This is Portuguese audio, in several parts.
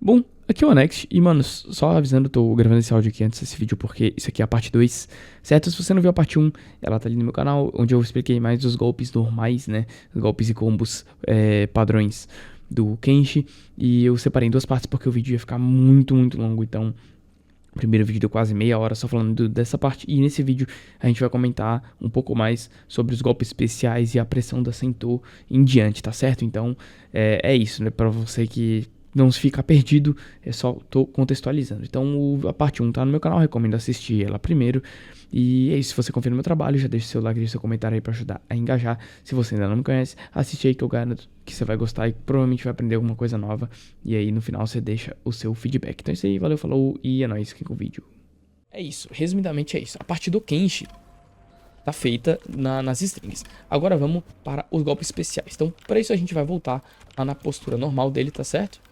Bom, aqui é o Next e, mano, só avisando, tô gravando esse áudio aqui antes desse vídeo porque isso aqui é a parte 2, certo? Se você não viu a parte 1, ela tá ali no meu canal, onde eu expliquei mais dos golpes normais, né? Os golpes e combos padrões do Kenshi. E eu separei em duas partes porque o vídeo ia ficar muito longo, então... O primeiro vídeo deu quase meia hora só falando dessa parte. E nesse vídeo a gente vai comentar um pouco mais sobre os golpes especiais e a pressão da Centaur em diante, tá certo? Então é isso, né? Pra você que não se ficar perdido, é só tô contextualizando. Então a parte 1 tá no meu canal, recomendo assistir ela primeiro. E é isso, se você confia no meu trabalho, já deixa seu like, deixa seu comentário aí pra ajudar a engajar. Se você ainda não me conhece, assiste aí que eu garanto que você vai gostar e provavelmente vai aprender alguma coisa nova. E aí no final você deixa o seu feedback. Então é isso aí, valeu, falou e é nóis, fiquem com o vídeo. É isso, resumidamente é isso. A parte do Kenshi tá feita nas strings. Agora vamos para os golpes especiais. Então para isso a gente vai voltar lá na postura normal dele, tá certo?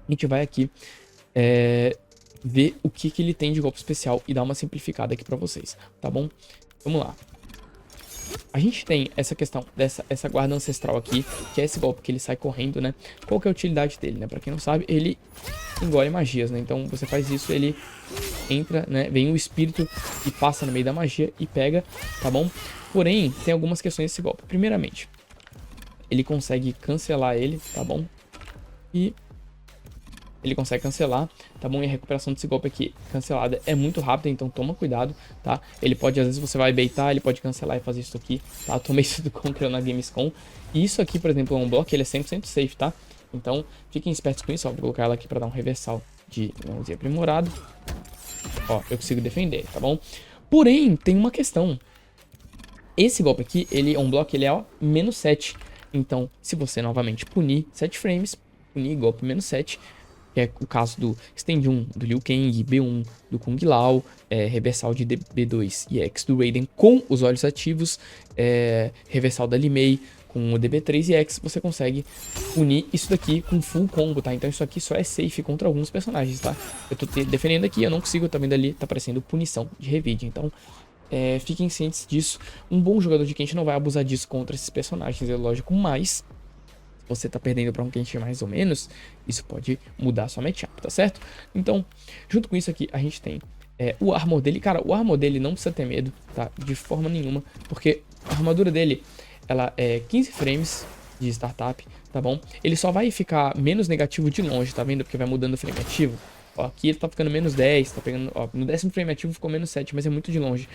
A gente vai aqui ver o que ele tem de golpe especial e dar uma simplificada aqui pra vocês, tá bom? Vamos lá. A gente tem essa questão essa guarda ancestral aqui, que é esse golpe que ele sai correndo, né? Qual que é a utilidade dele, né? Pra quem não sabe, ele engole magias, né? Então você faz isso, ele entra, né? Vem o espírito e passa no meio da magia e pega, tá bom? Porém, tem algumas questões desse golpe. Primeiramente, ele consegue cancelar ele, tá bom? E... ele consegue cancelar, tá bom? E a recuperação desse golpe aqui cancelada é muito rápida, então toma cuidado, tá? Ele pode, às vezes você vai baitar, ele pode cancelar e fazer isso aqui, tá? Eu tomei isso do Conqueror na Gamescom. E isso aqui, por exemplo, é um bloco, ele é 100% safe, tá? Então fiquem espertos com isso, ó. Vou colocar ela aqui pra dar um reversal de mãozinho aprimorado. Ó, eu consigo defender, tá bom? Porém, tem uma questão. Esse golpe aqui, ele é um bloco, ele é, ó, menos 7. Então, se você novamente punir 7 frames, punir golpe menos 7... que é o caso do Stand 1 do Liu Kang, B1 do Kung Lao, reversal de DB2 e X do Raiden com os olhos ativos, reversal da Li Mei com o DB3 e X, você consegue unir isso daqui com full combo, tá? Então isso aqui só é safe contra alguns personagens, tá? Eu tô defendendo aqui, eu não consigo, tá vendo ali, tá aparecendo punição de revide, então... fiquem cientes disso. Um bom jogador de Kenshi não vai abusar disso contra esses personagens, é lógico, mas... você tá perdendo pra um Kenshi mais ou menos, isso pode mudar a sua matchup, tá certo? Então, junto com isso aqui, a gente tem o armor dele. Cara, o armor dele não precisa ter medo, tá? De forma nenhuma, porque a armadura dele, ela é 15 frames de startup, tá bom? Ele só vai ficar menos negativo de longe, tá vendo? Porque vai mudando o frame ativo. Ó, aqui ele tá ficando menos 10, tá pegando... ó, no 10º frame ativo ficou menos 7, mas é muito de longe.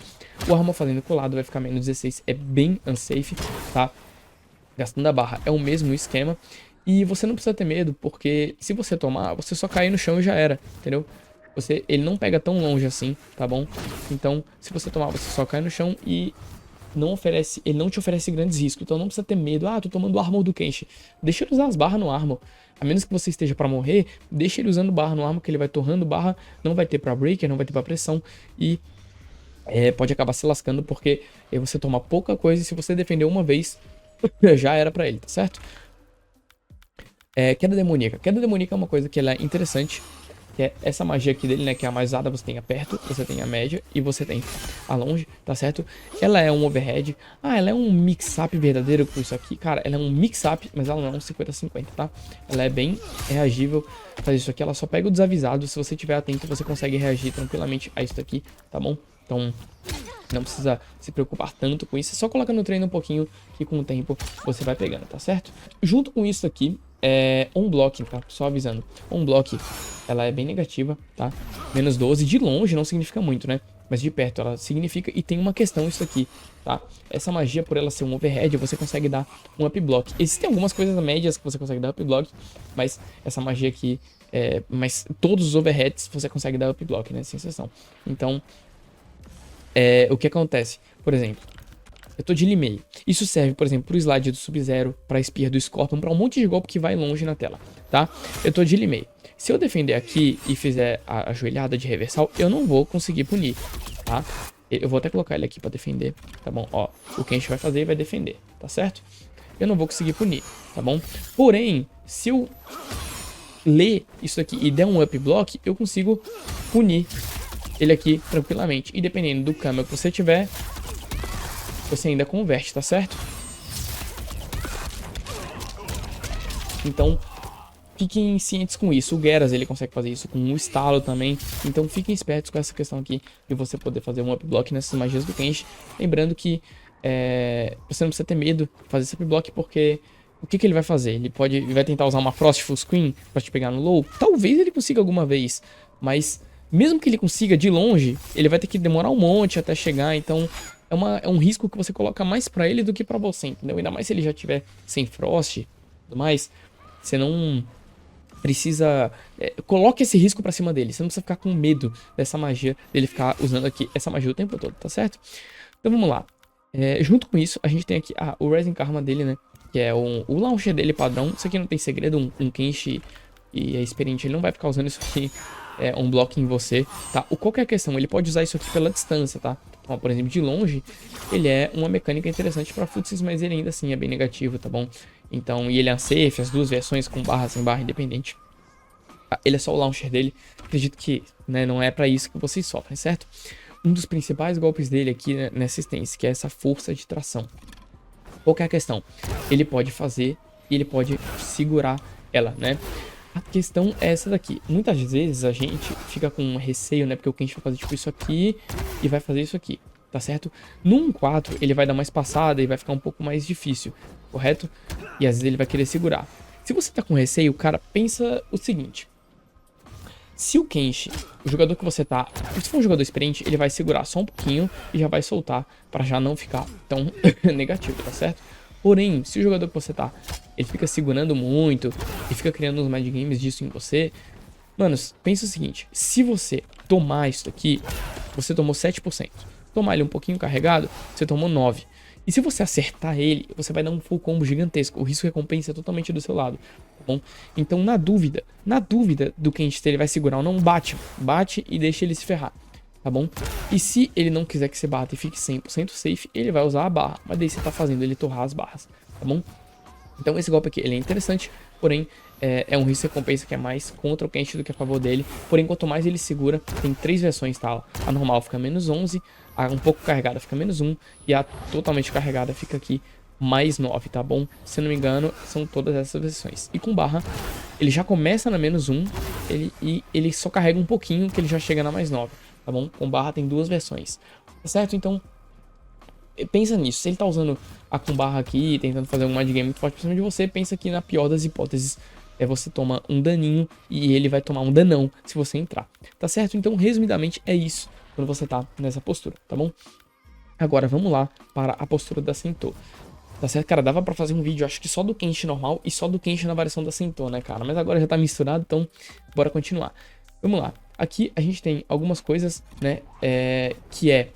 O armor fazendo colado vai ficar menos 16, é bem unsafe, tá? Gastando a barra é o mesmo esquema. E você não precisa ter medo, porque se você tomar, você só cair no chão e já era, entendeu? Ele não pega tão longe assim, tá bom? Então, se você tomar, você só cai no chão e ele não te oferece grandes riscos. Então não precisa ter medo. Ah, tô tomando o armor do Kenshi. Deixa ele usar as barras no armor. A menos que você esteja pra morrer, deixa ele usando barra no armor, que ele vai torrando barra, não vai ter pra breaker, não vai ter pra pressão. E... pode acabar se lascando, porque você toma pouca coisa e se você defender uma vez... já era pra ele, tá certo? Queda demoníaca. Queda demoníaca é uma coisa que ela é interessante, que é essa magia aqui dele, né? Que é a mais usada, você tem a perto, você tem a média e você tem a longe, tá certo? Ela é um overhead. Ah, ela é um mix-up verdadeiro com isso aqui. Cara, ela é um mix-up, mas ela não é um 50-50, tá? Ela é bem reagível. Fazer isso aqui, ela só pega o desavisado. Se você estiver atento, você consegue reagir tranquilamente a isso daqui, tá bom? Então... não precisa se preocupar tanto com isso, é só colocar no treino um pouquinho que com o tempo você vai pegando, tá certo? Junto com isso aqui, on-block, tá? Só avisando, on-block, ela é bem negativa, tá? Menos 12, de longe não significa muito, né? Mas de perto ela significa, e tem uma questão isso aqui, tá? Essa magia, por ela ser um overhead, você consegue dar um up block. Existem algumas coisas médias que você consegue dar up block, mas essa magia aqui, mas todos os overheads você consegue dar up block, né? Sem exceção. Então... o que acontece? Por exemplo, eu tô de Li Mei. Isso serve, por exemplo, pro slide do Sub-Zero, pra Spear do Scorpion, pra um monte de golpe que vai longe na tela, tá? Eu tô de Li Mei. Se eu defender aqui e fizer a ajoelhada de reversal, eu não vou conseguir punir, tá? Eu vou até colocar ele aqui pra defender, tá bom? Ó, o que a gente vai fazer e vai defender, tá certo? Eu não vou conseguir punir, tá bom? Porém, se eu ler isso aqui e der um up block, eu consigo punir ele aqui tranquilamente. E dependendo do câmbio que você tiver, você ainda converte, tá certo? Então, fiquem cientes com isso. O Geras, ele consegue fazer isso com um estalo também. Então fiquem espertos com essa questão aqui de você poder fazer um up block nessas magias do Kenshi. Lembrando que você não precisa ter medo de fazer esse up block, porque o que ele vai fazer? Ele vai tentar usar uma Frost Full Screen pra te pegar no low. Talvez ele consiga alguma vez, mas mesmo que ele consiga de longe, ele vai ter que demorar um monte até chegar. Então é um risco que você coloca mais pra ele do que pra você, entendeu? Ainda mais se ele já tiver sem Frost e tudo mais. Você não precisa... coloque esse risco pra cima dele. Você não precisa ficar com medo dessa magia, dele ficar usando aqui essa magia o tempo todo, tá certo? Então vamos lá. Junto com isso, a gente tem aqui o Rising Karma dele, né? Que é o launcher dele padrão. Isso aqui não tem segredo, um Kenshi e é experiente, ele não vai ficar usando isso aqui, um bloco em você, tá? Qualquer questão, ele pode usar isso aqui pela distância, tá? Então, por exemplo, de longe, ele é uma mecânica interessante pra footsies, mas ele ainda assim é bem negativo, tá bom? Então, e ele é unsafe, as duas versões com barra, sem barra, independente. Ele é só o launcher dele, acredito que, né, não é pra isso que vocês sofrem, certo? Um dos principais golpes dele aqui, né, nessa stance, que é essa força de tração. Qual que é a questão? Ele pode fazer e ele pode segurar ela, né? A questão é essa daqui. Muitas vezes a gente fica com receio, né? Porque o Kenshi vai fazer tipo isso aqui e vai fazer isso aqui, tá certo? No 1-4 ele vai dar mais passada e vai ficar um pouco mais difícil, correto? E às vezes ele vai querer segurar. Se você tá com receio, cara, pensa o seguinte. Se o Kenshi, o jogador que você tá, se for um jogador experiente, ele vai segurar só um pouquinho e já vai soltar pra já não ficar tão negativo, tá certo? Porém, se o jogador que você tá, ele fica segurando muito e fica criando uns mind games disso em você, manos, pensa o seguinte, se você tomar isso daqui, você tomou 7%. Tomar ele um pouquinho carregado, você tomou 9%. E se você acertar ele, você vai dar um full combo gigantesco. O risco recompensa é totalmente do seu lado, tá bom? Então, na dúvida do Kenshi se ele vai segurar ou não, bate e deixa ele se ferrar, tá bom? E se ele não quiser que você bata e fique 100% safe, ele vai usar a barra. Mas daí você tá fazendo ele torrar as barras, tá bom? Então esse golpe aqui, ele é interessante, porém é um risco recompensa que é mais contra o Kenshi do que a favor dele. Porém, quanto mais ele segura, tem 3 versões, tá? A normal fica menos 11, a um pouco carregada fica menos 1 e a totalmente carregada fica aqui mais 9, tá bom? Se eu não me engano, são todas essas versões. E com barra, ele já começa na menos 1 e ele só carrega um pouquinho que ele já chega na mais 9, tá bom? Com barra tem 2 versões, tá certo? Então, pensa nisso. Se ele tá usando a com barra aqui, tentando fazer um mind game muito forte pra cima de você, pensa que na pior das hipóteses, você toma um daninho e ele vai tomar um danão se você entrar, tá certo? Então, resumidamente, é isso quando você tá nessa postura, tá bom? Agora, vamos lá para a postura da Sento. Tá certo, cara? Dava pra fazer um vídeo, acho que só do Kenshi normal e só do Kenshi na variação da Sento, né, cara? Mas agora já tá misturado, então bora continuar. Vamos lá. Aqui a gente tem algumas coisas, né, que é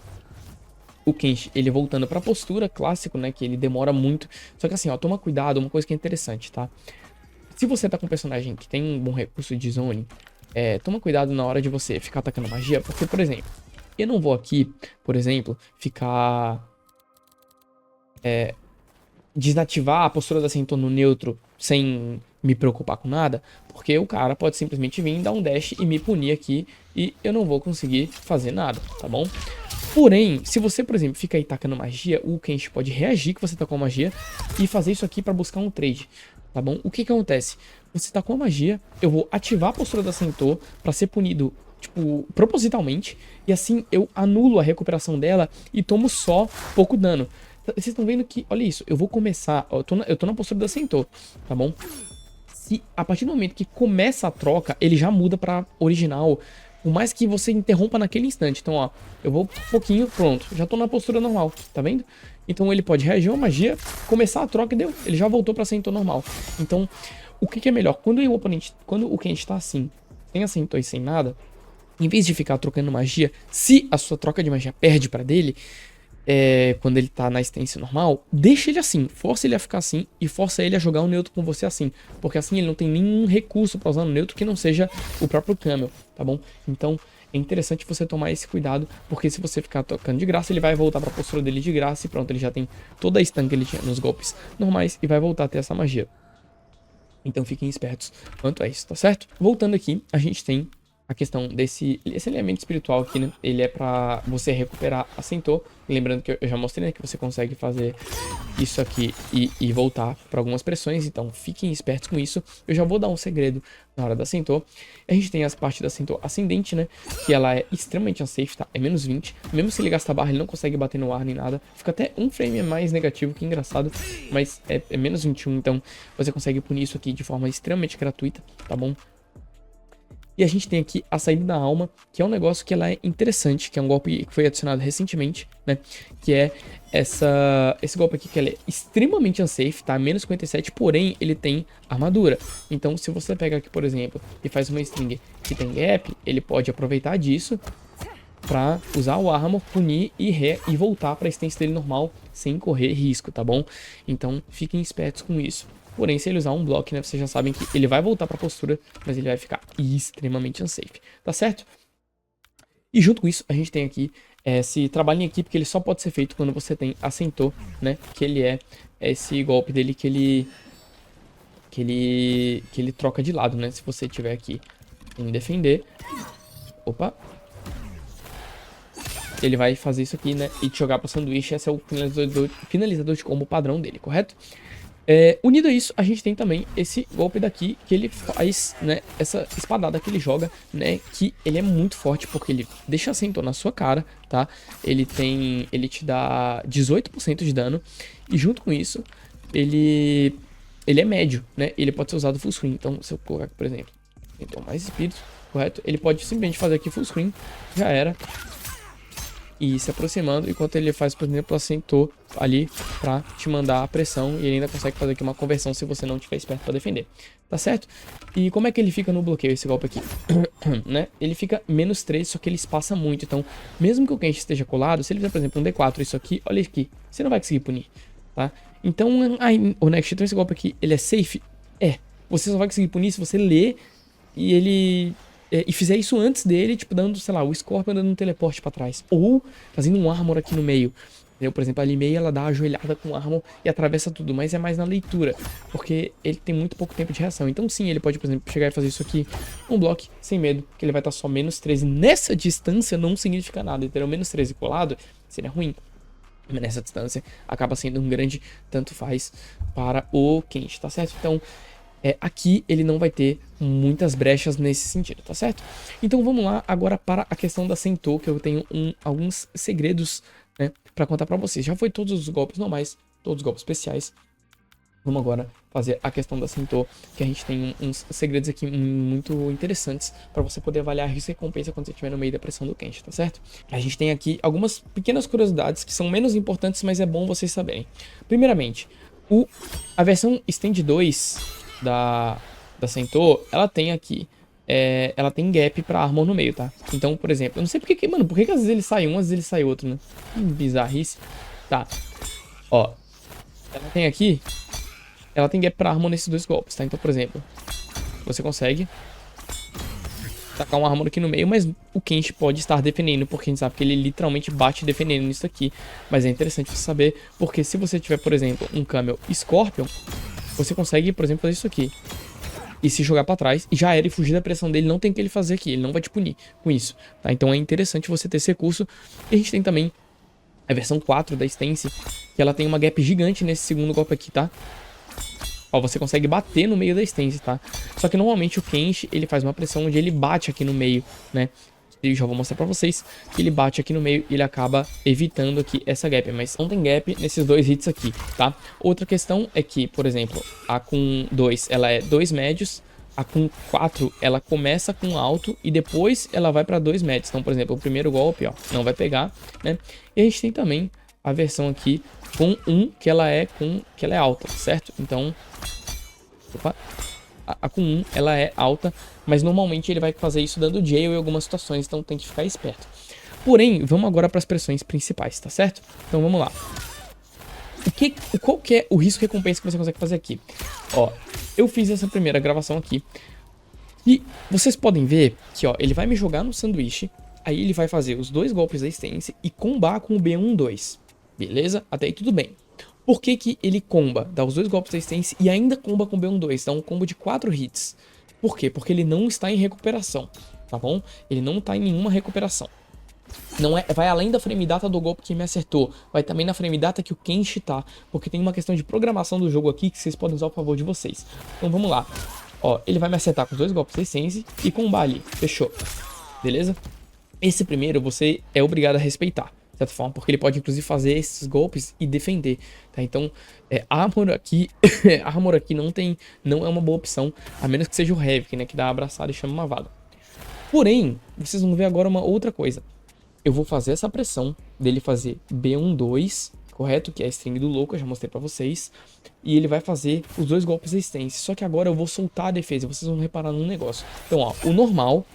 o Kenshi, ele voltando pra postura, clássico, né, que ele demora muito. Só que assim, ó, toma cuidado, uma coisa que é interessante, tá? Se você tá com um personagem que tem um bom recurso de zone, toma cuidado na hora de você ficar atacando magia, porque, por exemplo, eu não vou aqui, por exemplo, ficar... desativar a postura da Sento no neutro sem me preocupar com nada, porque o cara pode simplesmente vir, dar um dash e me punir aqui e eu não vou conseguir fazer nada, tá bom? Porém, se você, por exemplo, fica aí tacando magia, o Kenshi pode reagir que você tá com a magia e fazer isso aqui pra buscar um trade, tá bom? O que que acontece? Você tá com a magia, eu vou ativar a postura da Sento pra ser punido, tipo, propositalmente, e assim eu anulo a recuperação dela e tomo só pouco dano. Vocês estão vendo que, olha isso, eu vou começar, ó, eu tô na postura da Sento, tá bom? Se a partir do momento que começa a troca, ele já muda pra original, por mais que você interrompa naquele instante. Então, ó, eu vou um pouquinho, pronto, já tô na postura normal, tá vendo? Então ele pode reagir a uma magia, começar a troca e deu, ele já voltou pra Sento normal. Então, o que é melhor? Quando o Kenshi tá assim, sem a Sento e sem nada, em vez de ficar trocando magia, se a sua troca de magia perde pra dele, quando ele tá na stance normal, deixa ele assim, força ele a ficar assim e força ele a jogar o neutro com você assim, porque assim ele não tem nenhum recurso pra usar no neutro que não seja o próprio Camel, tá bom? Então é interessante você tomar esse cuidado, porque se você ficar tocando de graça, ele vai voltar pra postura dele de graça e pronto, ele já tem toda a stun que ele tinha nos golpes normais e vai voltar a ter essa magia. Então fiquem espertos quanto a isso, tá certo? Voltando aqui, a gente tem a questão esse elemento espiritual aqui, né? Ele é pra você recuperar a Centaur. Lembrando que eu já mostrei, né, que você consegue fazer isso aqui e voltar para algumas pressões. Então fiquem espertos com isso. Eu já vou dar um segredo na hora da Centaur. A gente tem as partes da Centaur ascendente, né? Que ela é extremamente unsafe, tá? É menos 20. Mesmo se ele gastar barra, ele não consegue bater no ar nem nada. Fica até um frame mais negativo, que engraçado. Mas é menos 21, então você consegue punir isso aqui de forma extremamente gratuita, tá bom? E a gente tem aqui a saída da alma, que é um negócio que ela é interessante, que é um golpe que foi adicionado recentemente, né? Que é esse golpe aqui, que ela é extremamente unsafe, tá? Menos 57, porém ele tem armadura. Então se você pega aqui, por exemplo, e faz uma string que tem gap, ele pode aproveitar disso pra usar o armor, punir e voltar pra stance dele normal, sem correr risco, tá bom? Então fiquem espertos com isso. Porém, se ele usar um bloco, né, vocês já sabem que ele vai voltar pra postura, mas ele vai ficar extremamente unsafe, tá certo? E junto com isso, a gente tem aqui esse trabalho em equipe, que ele só pode ser feito quando você tem a Centaur, né? Que ele é esse golpe dele que ele troca de lado, né? Se você tiver aqui em defender, opa, ele vai fazer isso aqui, né? E te jogar pro sanduíche. Esse é o finalizador de combo padrão dele, correto? Unido a isso, a gente tem também esse golpe daqui, que ele faz, né, essa espadada que ele joga, né, que ele é muito forte, porque ele deixa a Centaur na sua cara, tá? Ele te dá 18% de dano, e junto com isso, ele é médio, né? Ele pode ser usado full screen. Então, se eu colocar aqui, por exemplo, então mais espírito, correto? Ele pode simplesmente fazer aqui full screen, já era. E se aproximando, enquanto ele faz, por exemplo, a Centaur ali pra te mandar a pressão. E ele ainda consegue fazer aqui uma conversão se você não estiver esperto pra defender, tá certo? E como é que ele fica no bloqueio, esse golpe aqui? Né? Ele fica menos 3, só que ele espaça muito. Então, mesmo que o Kenshi esteja colado, se ele fizer, por exemplo, um D4, isso aqui, olha aqui, você não vai conseguir punir, tá? Então, o Next, então esse golpe aqui, ele é safe? Você só vai conseguir punir se você ler e ele... e fizer isso antes dele, tipo, dando, sei lá, o Scorpion dando um teleporte pra trás. Ou fazendo um armor aqui no meio. Entendeu? Por exemplo, ali meio ela dá uma ajoelhada com o armor e atravessa tudo. Mas é mais na leitura, porque ele tem muito pouco tempo de reação. Então sim, ele pode, por exemplo, chegar e fazer isso aqui, um bloco, sem medo, que ele vai estar só menos 13. Nessa distância não significa nada, entendeu? Menos 13 colado seria ruim. Mas nessa distância acaba sendo um grande tanto faz para o Kenshi, tá certo? Então... aqui ele não vai ter muitas brechas nesse sentido, tá certo? Então vamos lá agora para a questão da Centaur, que eu tenho alguns segredos, né, para contar para vocês. Já foi todos os golpes normais, todos os golpes especiais. Vamos agora fazer a questão da Centaur, que a gente tem uns segredos aqui muito interessantes para você poder avaliar risco e recompensa quando você estiver no meio da pressão do Kenshi, tá certo? A gente tem aqui algumas pequenas curiosidades que são menos importantes, mas é bom vocês saberem. Primeiramente, a versão Stand 2 da Centaur, ela tem aqui, ela tem gap pra armor no meio, tá? Então, por exemplo, eu não sei porque, mano, por que às vezes ele sai um, às vezes ele sai outro, né? Que bizarrice. Tá, ó, ela tem gap pra armor nesses dois golpes, tá? Então, por exemplo, você consegue tacar um armor aqui no meio, mas o Kenshi pode estar defendendo, porque a gente sabe que ele literalmente bate defendendo nisso aqui. Mas é interessante você saber, porque se você tiver, por exemplo, um Camel Scorpion, você consegue, por exemplo, fazer isso aqui e se jogar pra trás, e já era, e fugir da pressão dele, não tem o que ele fazer aqui, ele não vai te punir com isso, tá? Então é interessante você ter esse recurso. E a gente tem também a versão 4 da Stance, que ela tem uma gap gigante nesse segundo golpe aqui, tá? Ó, você consegue bater no meio da Stance, tá? Só que normalmente o Kenshi, ele faz uma pressão onde ele bate aqui no meio, né? Eu já vou mostrar pra vocês que ele bate aqui no meio e ele acaba evitando aqui essa gap. Mas não tem gap nesses dois hits aqui, tá? Outra questão é que, por exemplo, a com 2 ela é 2 médios. A com 4 ela começa com alto e depois ela vai pra 2 médios. Então, por exemplo, o primeiro golpe, ó, não vai pegar, né? E a gente tem também a versão aqui com 1 que ela é alta, certo? Então, opa... A com 1 ela é alta, mas normalmente ele vai fazer isso dando jail em algumas situações, então tem que ficar esperto. Porém, vamos agora para as pressões principais, tá certo? Então vamos lá. Qual que é o risco e recompensa que você consegue fazer aqui? Ó, eu fiz essa primeira gravação aqui e vocês podem ver que, ó, ele vai me jogar no sanduíche, aí ele vai fazer os dois golpes da Stance e combar com o B1-2, beleza? Até aí tudo bem. Por que que ele comba? Dá os dois golpes da Stance e ainda comba com B1-2. Dá um combo de 4 hits. Por quê? Porque ele não está em recuperação. tá bom? Ele não tá em nenhuma recuperação. Não é, vai além da frame data do golpe que me acertou, vai também na frame data que o Kenshi tá, porque tem uma questão de programação do jogo aqui que vocês podem usar a favor de vocês. Então vamos lá. Ó, ele vai me acertar com os 2 golpes 6 sense e com um bali. Fechou. Beleza? Esse primeiro você é obrigado a respeitar, de certa forma, porque ele pode inclusive fazer esses golpes e defender, tá? Então, Armor aqui, Armor aqui não é uma boa opção, a menos que seja o Havoc, né, que dá abraçada e chama uma vada. Porém, vocês vão ver agora uma outra coisa. Eu vou fazer essa pressão dele fazer B12, correto? Que é a string do louco, eu já mostrei pra vocês. E ele vai fazer os 2 golpes da stance. Só que agora eu vou soltar a defesa, vocês vão reparar num negócio. Então, ó, o normal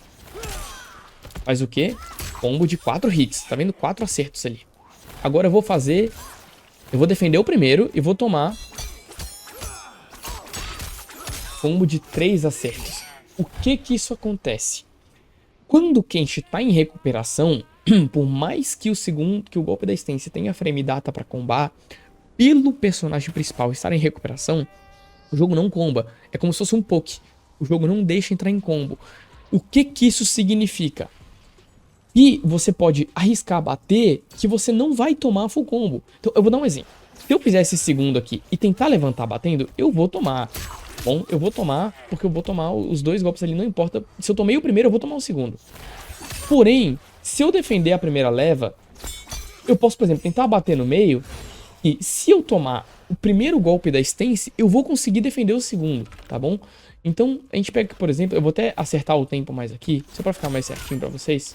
faz o quê? Combo de 4 hits, tá vendo? 4 acertos ali. Agora eu vou fazer... Eu vou defender o primeiro e vou tomar combo de 3 acertos. O que que isso acontece? Quando o Kenshi tá em recuperação, por mais que o golpe da stance tenha frame data pra combar, pelo personagem principal estar em recuperação, o jogo não comba. É como se fosse um poke. O jogo não deixa entrar em combo. O que que isso significa? E você pode arriscar bater que você não vai tomar full combo. Então eu vou dar um exemplo. Se eu fizer esse segundo aqui e tentar levantar batendo, eu vou tomar. Bom, eu vou tomar, porque eu vou tomar os 2 golpes ali, não importa. Se eu tomei o primeiro, eu vou tomar o segundo. Porém, se eu defender a primeira leva, eu posso, por exemplo, tentar bater no meio. E se eu tomar o primeiro golpe da stance, eu vou conseguir defender o segundo, tá bom? Então, a gente pega, por exemplo, eu vou até acertar o tempo mais aqui, só pra ficar mais certinho pra vocês.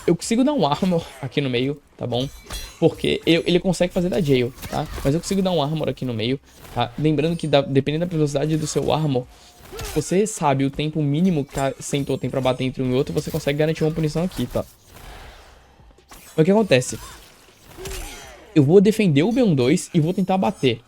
Eu consigo dar um armor aqui no meio, tá bom? Porque ele consegue fazer da jail, tá? Mas eu consigo dar um armor aqui no meio, tá? Lembrando que dependendo da velocidade do seu armor, você sabe o tempo mínimo que a Sentou tem pra bater entre um e outro, você consegue garantir uma punição aqui, tá? O que acontece? Eu vou defender o B12 e vou tentar bater.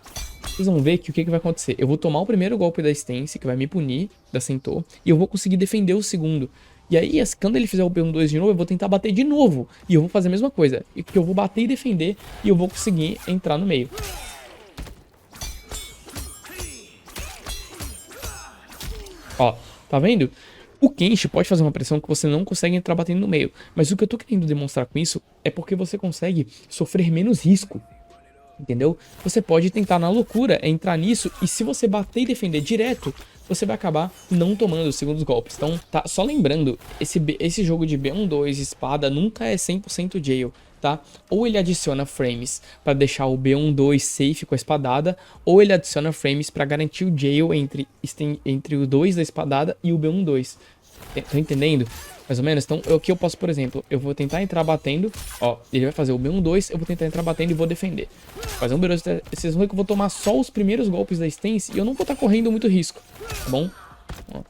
Vocês vão ver que o que vai acontecer? Eu vou tomar o primeiro golpe da stance, que vai me punir, da Sentou, e eu vou conseguir defender o segundo. E aí, quando ele fizer o B12 de novo, eu vou tentar bater de novo. E eu vou fazer a mesma coisa. Que eu vou bater e defender, e eu vou conseguir entrar no meio. Ó, tá vendo? O Kenshi pode fazer uma pressão que você não consegue entrar batendo no meio. Mas o que eu tô querendo demonstrar com isso é porque você consegue sofrer menos risco. Entendeu? Você pode tentar na loucura entrar nisso e se você bater e defender direto, você vai acabar não tomando os segundos golpes. Então, tá, só lembrando, esse jogo de B12 espada nunca é 100% jail, tá? Ou ele adiciona frames para deixar o B12 safe com a espadada, ou ele adiciona frames para garantir o jail entre o 2 da espadada e o B12. Tá entendendo? Mais ou menos? Então, o que eu posso, por exemplo, eu vou tentar entrar batendo, ó, ele vai fazer o B12, eu vou tentar entrar batendo e vou defender. Fazer um B12, vocês vão ver que eu vou tomar só os primeiros golpes da stance e eu não vou estar correndo muito risco, tá bom? Ó.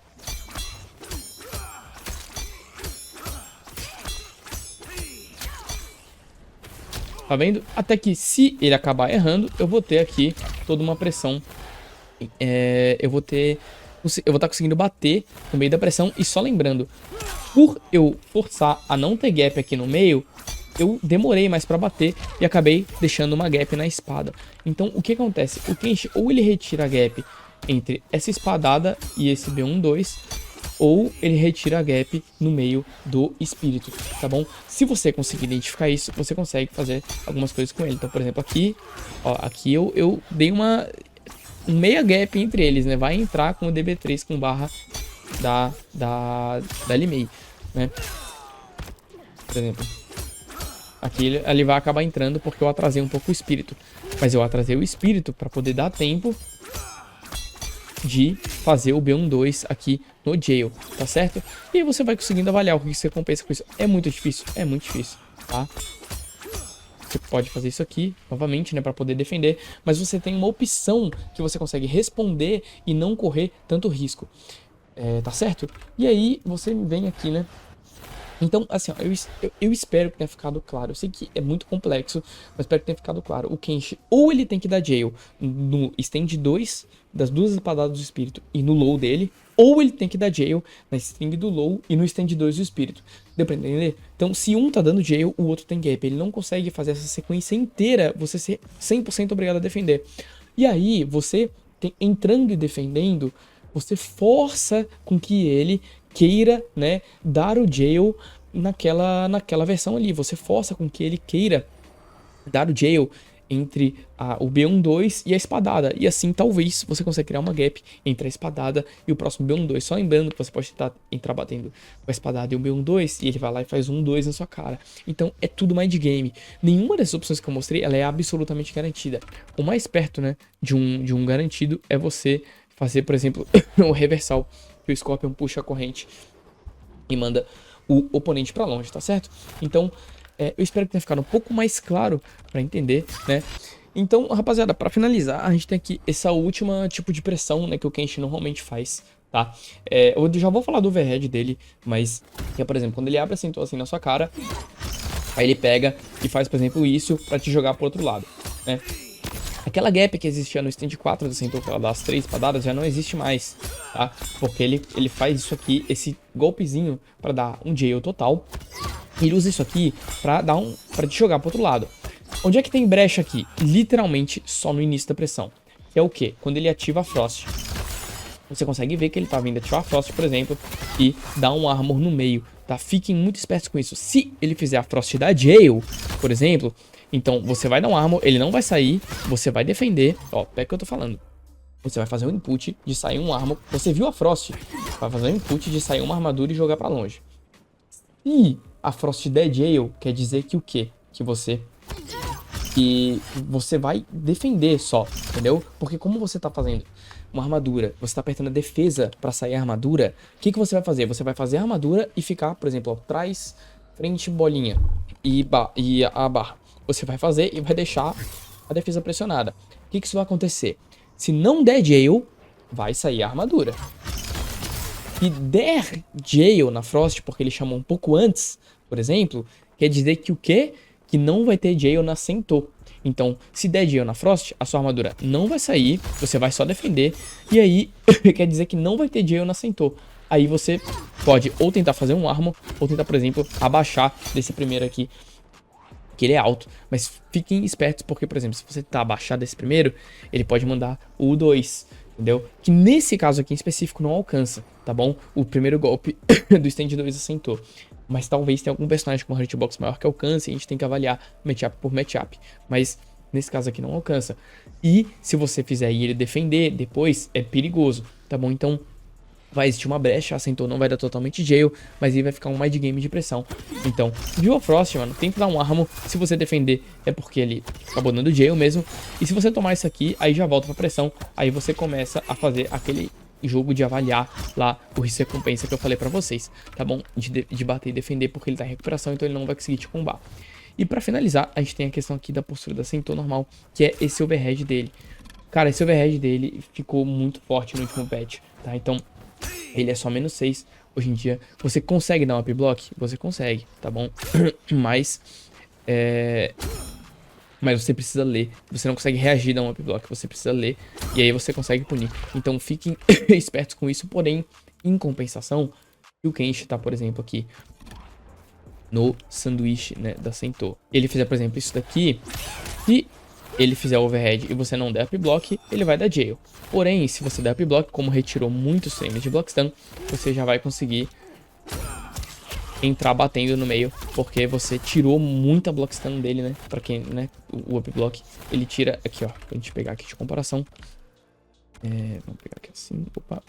Tá vendo? Até que se ele acabar errando, eu vou ter aqui toda uma pressão. Eu vou estar conseguindo bater no meio da pressão. E só lembrando, por eu forçar a não ter gap aqui no meio, eu demorei mais pra bater e acabei deixando uma gap na espada. Então o que acontece? O Kenshi ou ele retira a gap entre essa espadada e esse B12, ou ele retira a gap no meio do espírito, tá bom? Se você conseguir identificar isso, você consegue fazer algumas coisas com ele. Então, por exemplo, aqui, ó, aqui eu dei uma meia gap entre eles, né? Vai entrar com o DB3 com barra da Limei, né? Por exemplo, aqui ele vai acabar entrando porque eu atrasei um pouco o espírito. Mas eu atrasei o espírito para poder dar tempo de fazer o B12 aqui no jail, tá certo? E aí você vai conseguindo avaliar o que você compensa com isso. É muito difícil, tá? Você pode fazer isso aqui, novamente, né, para poder defender, mas você tem uma opção que você consegue responder e não correr tanto risco, tá certo? E aí você vem aqui, né? Então, assim, ó, eu espero que tenha ficado claro. Eu sei que é muito complexo, mas espero que tenha ficado claro. O Kenshi, ou ele tem que dar jail no stand 2 das duas espadadas do espírito e no low dele, ou ele tem que dar jail na string do low e no stand 2 do espírito. Deu pra entender? Então, se um tá dando jail, o outro tem gap. Ele não consegue fazer essa sequência inteira, você ser 100% obrigado a defender. E aí, você entrando e defendendo, você força com que ele queira, né, dar o jail naquela versão ali. Você força com que ele queira dar o jail entre o B12 e a espadada. E assim, talvez, você consiga criar uma gap entre a espadada e o próximo B12. Só lembrando que você pode entrar batendo com a espadada e o B12 e ele vai lá e faz 1-2 na sua cara. Então, é tudo mind game. Nenhuma dessas opções que eu mostrei, ela é absolutamente garantida. O mais perto, né, de um garantido é você fazer, por exemplo, o reversal, que o Scorpion puxa a corrente e manda o oponente pra longe, tá certo? Então, eu espero que tenha ficado um pouco mais claro pra entender, né? Então, rapaziada, pra finalizar, a gente tem aqui essa última tipo de pressão, né, que o Kenshi normalmente faz, tá? Eu já vou falar do overhead dele, mas, que é, por exemplo, quando ele abre a cintura assim na sua cara, aí ele pega e faz, por exemplo, isso pra te jogar pro outro lado, né? Aquela gap que existia no stand 4 do Sentou para dar as 3 espadadas já não existe mais, tá? Porque ele faz isso aqui, esse golpezinho para dar um jail total. Ele usa isso aqui para te jogar pro outro lado. Onde é que tem brecha aqui? Literalmente só no início da pressão. Que é o quê? Quando ele ativa a Frost. Você consegue ver que ele tá vindo ativar a Frost, por exemplo, e dar um armor no meio, tá? Fiquem muito espertos com isso. Se ele fizer a Frost da jail, por exemplo, então você vai dar um armor, ele não vai sair, você vai defender, ó, pega o que eu tô falando. Você vai fazer um input de sair um armor, você viu a Frost, vai fazer um input de sair uma armadura e jogar pra longe. E a Frost der jail quer dizer que o quê? Que você vai defender só, entendeu? Porque como você tá fazendo uma armadura, você tá apertando a defesa pra sair a armadura, o que você vai fazer? Você vai fazer a armadura e ficar, por exemplo, ó, trás, frente, bolinha e a barra. Você vai fazer e vai deixar a defesa pressionada. O que isso vai acontecer? Se não der jail, vai sair a armadura. Se der jail na Frost, porque ele chamou um pouco antes, por exemplo, quer dizer que o quê? Que não vai ter jail na Sentou. Então, se der jail na Frost, a sua armadura não vai sair, você vai só defender. E aí, quer dizer que não vai ter jail na Sentou. Aí você pode ou tentar fazer um armor, ou tentar, por exemplo, abaixar desse primeiro aqui, que ele é alto, mas fiquem espertos porque, por exemplo, se você tá abaixado desse primeiro, ele pode mandar o 2, entendeu? Que nesse caso aqui em específico não alcança, tá bom? O primeiro golpe do stand 2 assentou. Mas talvez tenha algum personagem com uma hitbox maior que alcance e a gente tem que avaliar matchup por matchup. Mas nesse caso aqui não alcança. E se você fizer e ele defender depois, é perigoso, tá bom? Então vai existir uma brecha, a Sentou não vai dar totalmente jail, mas aí vai ficar um mind game de pressão. Então, viu a Frost, mano, tenta dar um armor, se você defender é porque ele acabou dando jail mesmo, e se você tomar isso aqui, aí já volta pra pressão, aí você começa a fazer aquele jogo de avaliar lá o risco e recompensa que eu falei pra vocês, tá bom? De bater e defender porque ele tá em recuperação, então ele não vai conseguir te combar. E pra finalizar, a gente tem a questão aqui da postura da Sentou normal, que é esse overhead dele. Cara, esse overhead dele ficou muito forte no último patch, tá? Então ele é só -6. Hoje em dia, você consegue dar um up block? Você consegue, tá bom? Mas você precisa ler. Você não consegue reagir a um up block, você precisa ler. E aí você consegue punir. Então fiquem espertos com isso. Porém, em compensação, o Kenshi tá, por exemplo, aqui no sanduíche, né, da Sentou. Ele fizer, por exemplo, isso daqui. E ele fizer overhead e você não der up block, ele vai dar jail. Porém, se você der up block, como retirou muitos frames de block stun, você já vai conseguir entrar batendo no meio, porque você tirou muita block stun dele, né? Pra quem, né, o up block, ele tira aqui, ó, pra gente pegar aqui de comparação. Vamos pegar aqui assim, opa.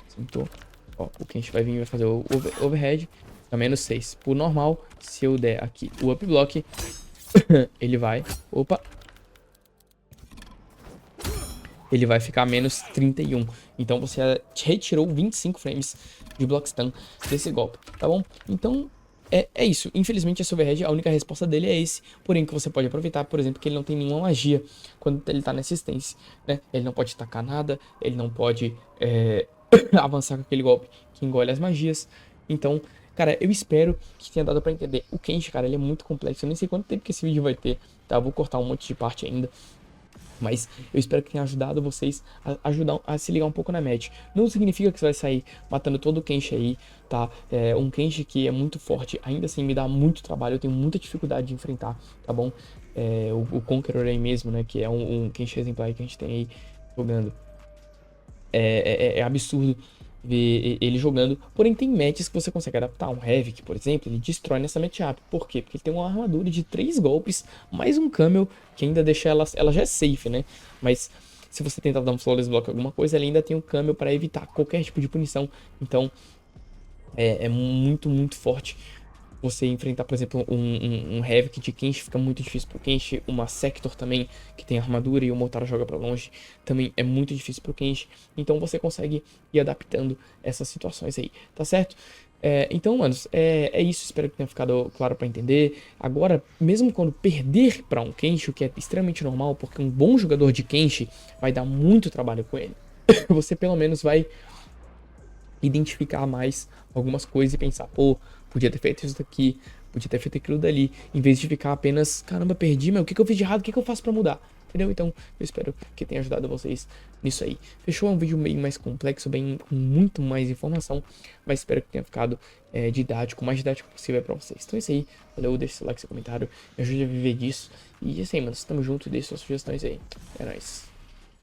Sentou. Ó, o que a gente vai vir vai fazer o overhead, tá -6 por normal. Se eu der aqui o up block, ele vai, opa, ele vai ficar -31. Então você retirou 25 frames de block stun desse golpe, tá bom? Então é isso. Infelizmente esse overhead, a única resposta dele é esse. Porém que você pode aproveitar, por exemplo, que ele não tem nenhuma magia quando ele tá na assistência, né? Ele não pode tacar nada, ele não pode avançar com aquele golpe que engole as magias. Então, cara, eu espero que tenha dado pra entender. O Kenshi, cara, ele é muito complexo. Eu nem sei quanto tempo que esse vídeo vai ter, tá? Eu vou cortar um monte de parte ainda. Mas eu espero que tenha ajudado vocês a se ligar um pouco na match. Não significa que você vai sair matando todo o Kenshi aí, tá? Um Kenshi que é muito forte, ainda assim me dá muito trabalho, eu tenho muita dificuldade de enfrentar, tá bom? O Conqueror aí mesmo, né? Que é um Kenshi exemplar que a gente tem aí jogando. É absurdo ver ele jogando. Porém, tem matches que você consegue adaptar. Um Havoc, por exemplo, ele destrói nessa matchup. Por quê? Porque ele tem uma armadura de 3 golpes, mais um Camel, que ainda deixa ela já é safe, né? Mas se você tentar dar um Flawless Block alguma coisa, ele ainda tem um Camel para evitar qualquer tipo de punição. Então, é muito, muito forte. Você enfrentar, por exemplo, um Havoc de Kenshi fica muito difícil pro Kenshi. Uma Sector também, que tem armadura e o Motaro joga pra longe, também é muito difícil pro Kenshi. Então você consegue ir adaptando essas situações aí, tá certo? Então, manos, é isso. Espero que tenha ficado claro pra entender. Agora, mesmo quando perder pra um Kenshi, o que é extremamente normal, porque um bom jogador de Kenshi vai dar muito trabalho com ele. Você pelo menos vai identificar mais algumas coisas e pensar, pô, podia ter feito isso daqui, podia ter feito aquilo dali, em vez de ficar apenas, caramba, perdi, mas o que que eu fiz de errado, o que que eu faço pra mudar? Entendeu? Então, eu espero que tenha ajudado vocês nisso aí. Fechou? É um vídeo bem mais complexo, bem com muito mais informação, mas espero que tenha ficado didático, o mais didático possível pra vocês. Então é isso aí, valeu, deixa seu like, seu comentário, me ajude a viver disso. E assim, mano, estamos juntos, deixe suas sugestões aí. É nóis.